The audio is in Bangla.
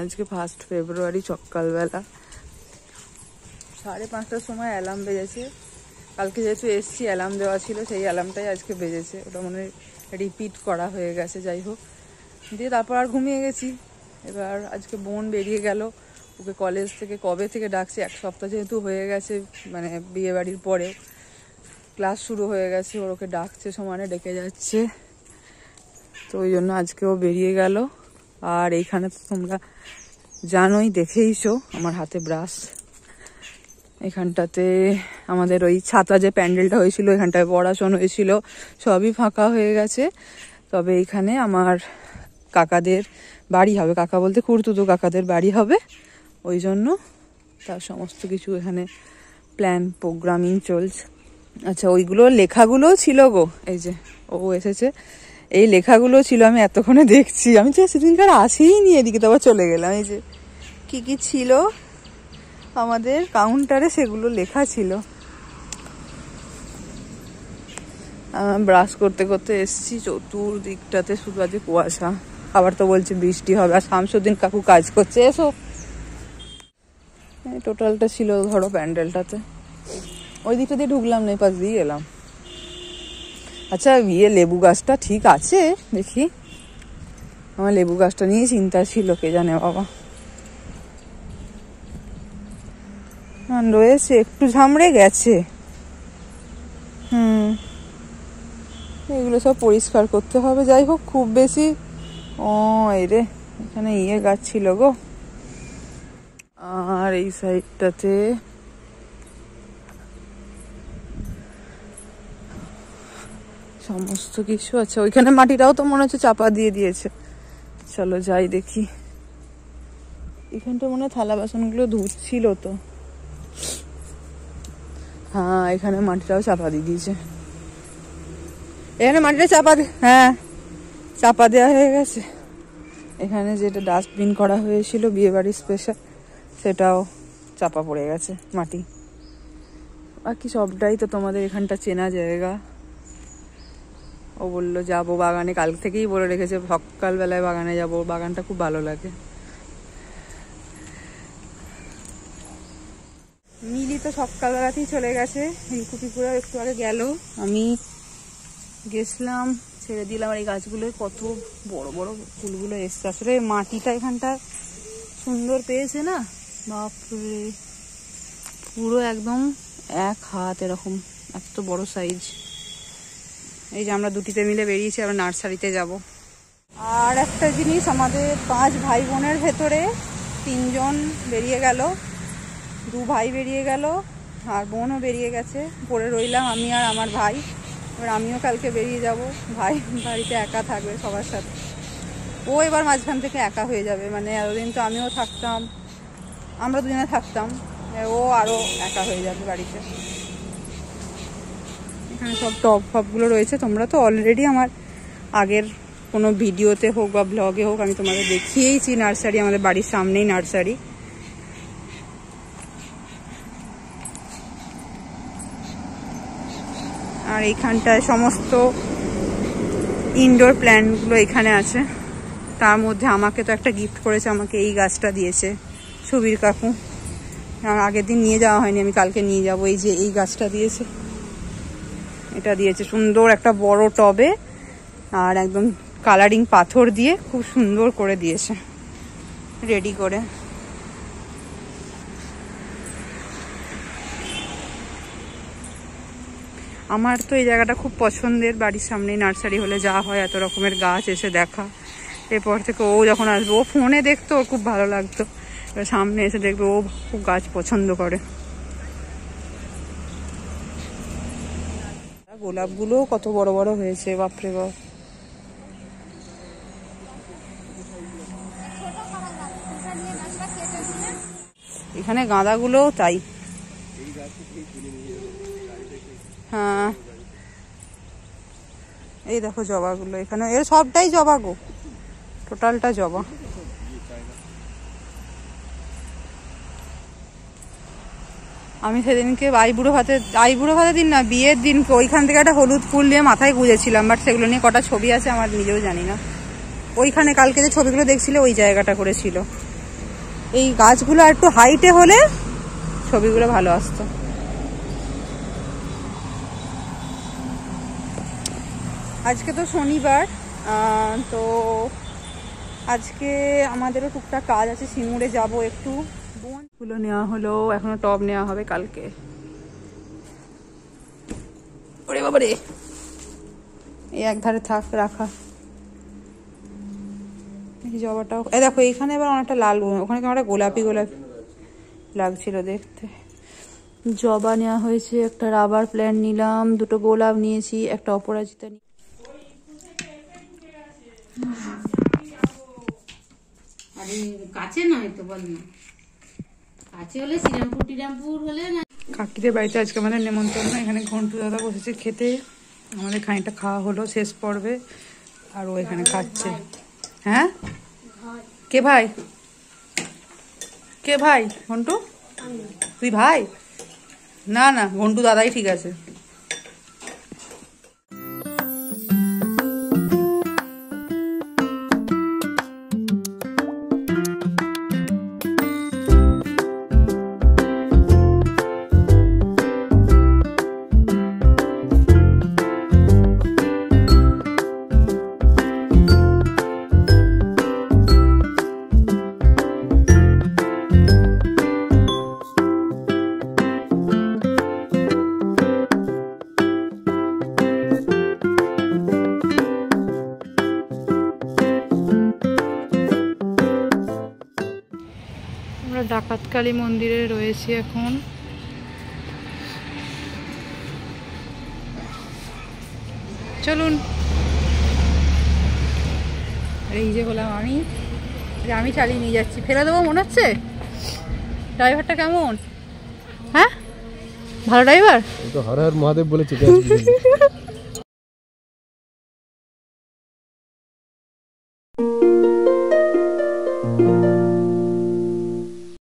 আজকে 1 ফেব্রুয়ারি সকালবেলা 5:30টার সময় অ্যালার্ম বেজেছে। কালকে যেহেতু এসছি অ্যালার্ম দেওয়া ছিল, সেই অ্যালার্মটাই আজকে বেজেছে। ওটা মনে রিপিট করা হয়ে গেছে। যাই হোক, দিয়ে তারপর আর ঘুমিয়ে গেছি। এবার আজকে বোন বেরিয়ে গেল, ওকে কলেজ থেকে কবে থেকে ডাকছে, 1 সপ্তাহ যেহেতু হয়ে গেছে, মানে বিয়ে বাড়ির পরে ক্লাস শুরু হয়ে গেছে, ওকে ডাকছে, সমানে ডেকে যাচ্ছে। তো ওই জন্য আজকেও বেরিয়ে গেল। আর এইখানে তো তোমরা জানোই, দেখেইছো আমার হাতে ব্রাশ। এখানটাতে আমাদের ওই ছাতা যে প্যান্ডেলটা হয়েছিল, এখানটায় পড়াশোনা হয়েছিল, সবই ফাঁকা হয়ে গেছে। তবে এখানে আমার কাকাদের বাড়ি হবে, কাকা বলতে খুড়তুতো কাকাদের বাড়ি হবে, ওই জন্য তার সমস্ত কিছু এখানে প্ল্যান প্রোগ্রামিং চলছে। আচ্ছা, ওইগুলো লেখাগুলোও ছিল গো, এই যে ও এসেছে, এই লেখাগুলো ছিল, আমি এতক্ষণে দেখছি। আমি তো সেদিনকার আসেই নি এদিকে, তো আবার চলে গেলাম। এই যে কি কি ছিল আমাদের কাউন্টারে, সেগুলো লেখা ছিল। ব্রাশ করতে করতে এসছি, চতুর্দিকটাতে শুধু আজকে কুয়াশা। আবার তো বলছে বৃষ্টি হবে। আর শামসুদ্দিন কাকু কাজ করছে, এসো। টোটালটা ছিল ধরো প্যান্ডেলটাতে। ওই দিকটা দিয়ে ঢুকলাম না, পাশ দিয়ে এলাম। আচ্ছা, লেবু গাছটা ঠিক আছে দেখি। আমার লেবু গাছটা নিয়ে চিন্তা ছিল, কে জানে বাবা। রয়েছে, একটু ঝামড়ে গেছে। এগুলো সব পরিষ্কার করতে হবে। যাই হোক, খুব বেশি এরে এখানে গাছ ছিল গো। আর এই সাইডটাতে সমস্ত কিছু আছে। ওইখানে মাটিটাও তো মনে হচ্ছে চাপা দিয়ে দিয়েছে। চলো যাই দেখি। এখানটা মনে হয় থালা বাসনগুলো ধুচ্ছিল তো। হ্যাঁ, এখানে মাটিটাও চাপা দিয়ে দিয়েছে। এখানে মাটিটা চাপা দেওয়া হয়ে গেছে। এখানে যেটা ডাস্টবিন করা হয়েছিল বিয়ে বাড়ির স্পেশাল, সেটাও চাপা পড়ে গেছে মাটি। বাকি সবটাই তো তোমাদের এখানটা চেনা জায়গা। ও বললো যাবো বাগানে, কাল থেকেই বলে রেখেছে সকালবেলায় বাগানে যাবো। বাগানটা খুব ভালো লাগে। মিলি তো সকালবেলাতেই চলে গেছে, রিকুপিকুরা একটু আগে গেল। আমি গেছিলাম, ছেড়ে দিলাম। আর এই গাছগুলোর কত বড় বড় ফুলগুলো এসছে। আসলে মাটিটা এখানটা সুন্দর পেয়েছে না, বাপরে, পুরো একদম 1 হাত এরকম, এত বড় সাইজ। এই যে আমরা দুটিতে মিলে বেরিয়েছি, আমরা নার্সারিতে যাব। আর একটা জিনিস, আমাদের 5 ভাই বোনের ভেতরে 3 জন বেরিয়ে গেল, 2 ভাই বেরিয়ে গেল, আর বোনও বেরিয়ে গেছে। পড়ে রইলাম আমি আর আমার ভাই। এবার আমিও কালকে বেরিয়ে যাব। ভাই বাড়িতে একা থাকবে সবার সাথে, ও এবার মাঝখান থেকে একা হয়ে যাবে। মানে এতদিন তো আমিও থাকতাম, আমরা দুজনে থাকতাম, ও আরও একা হয়ে যাবে বাড়িতে। এখানে সব টব ফবগুলো রয়েছে। তোমরা তো অলরেডি আমার আগের কোনো ভিডিওতে হোক বা ব্লগে হোক আমি তোমাদের দেখিয়েইছি নার্সারি, আমাদের বাড়ির সামনেই নার্সারি। আর এইখানটায় সমস্ত ইনডোর প্ল্যান্টগুলো এখানে আছে। তার মধ্যে আমাকে তো একটা গিফট করেছে, আমাকে এই গাছটা দিয়েছে সুবীর কাকু। আগের দিন নিয়ে যাওয়া হয়নি, আমি কালকে নিয়ে যাব। এই যে এই গাছটা দিয়েছে, এটা দিয়েছে সুন্দর একটা বড় টবে, আর একদম কালারিং পাথর দিয়ে খুব সুন্দর করে দিয়েছে রেডি করে। আমার তো এই জায়গাটা খুব পছন্দের, বাড়ির সামনেই নার্সারি হলে যা হয়, এত রকমের গাছ এসে দেখা। এরপর থেকে ও যখন আসবে, ও ফোনে দেখতো, ওর খুব ভালো লাগতো, সামনে এসে দেখবে, ও খুব গাছ পছন্দ করে। গোলাপগুলো কত বড় বড় হয়েছে, বাপরে বাপ। এখানে গাঁদাগুলোও তাই। হ্যাঁ, এই দেখো জবাগুলো এখানে, এর সবটাই জবা গো, টোটালটা জবা। আমি সেদিনকে আইবুড়ো ভাতে দিন না, বিয়ের দিনকে ওইখান থেকে একটা হলুদ ফুল দিয়ে মাথায় গুঁজেছিলাম, বাট সেগুলো নিয়ে কটা ছবি আছে আমার নিজেও জানি না। ওইখানে কালকে যে ছবিগুলো দেখছিলে ওই জায়গাটা করেছিল। এই গাছগুলো আর একটু হাইটে হলে ছবিগুলো ভালো আসতো। আজকে তো শনিবার, তো আজকে আমাদেরও টুকটাক কাজ আছে, সিঙ্গুরে যাব একটু। ফুলও নেওয়া হলো, এখনো টব নেওয়া হবে কালকে। ওরে বাবারে, এই একধারে থাক রাখা। এই জবাটাও দেখো এইখানে এবার অনেকটা লাল, ওখানে কেমন একটা গোলাপি গোলাপি লাগছিল দেখতে। জবা নেওয়া হয়েছে, একটা রাবার প্ল্যান্ট নিলাম, দুটো গোলাপ নিয়েছি, একটা অপরাজিতা। আরে কাছে নয় তো, বল না কাছে হলে শ্রীরামপুর টিরামপুর হলে না। কাকিদের বাড়িতে আজকে আমাদের নেমন্তন্ন, এখানে ঘন্টু দাদা বসেছে খেতে। আমাদের খানিকটা খাওয়া হলো, শেষ পর্বে, আর ও এখানে খাচ্ছে। হ্যাঁ, কে ভাই? কে ভাই? ঘন্টু? তুই ভাই? না না, ঘন্টু দাদাই ঠিক আছে। আমরা ডাকাতকালী মন্দিরে রয়েছি এখন। চলুন। এই যে বললাম আমি চালিয়ে নিয়ে যাচ্ছি, ফেলে দেবো মনে হচ্ছে। ড্রাইভারটা কেমন? হ্যাঁ, ভালো ড্রাইভার তো। হর হর মহাদেব বলে চেপে আছে।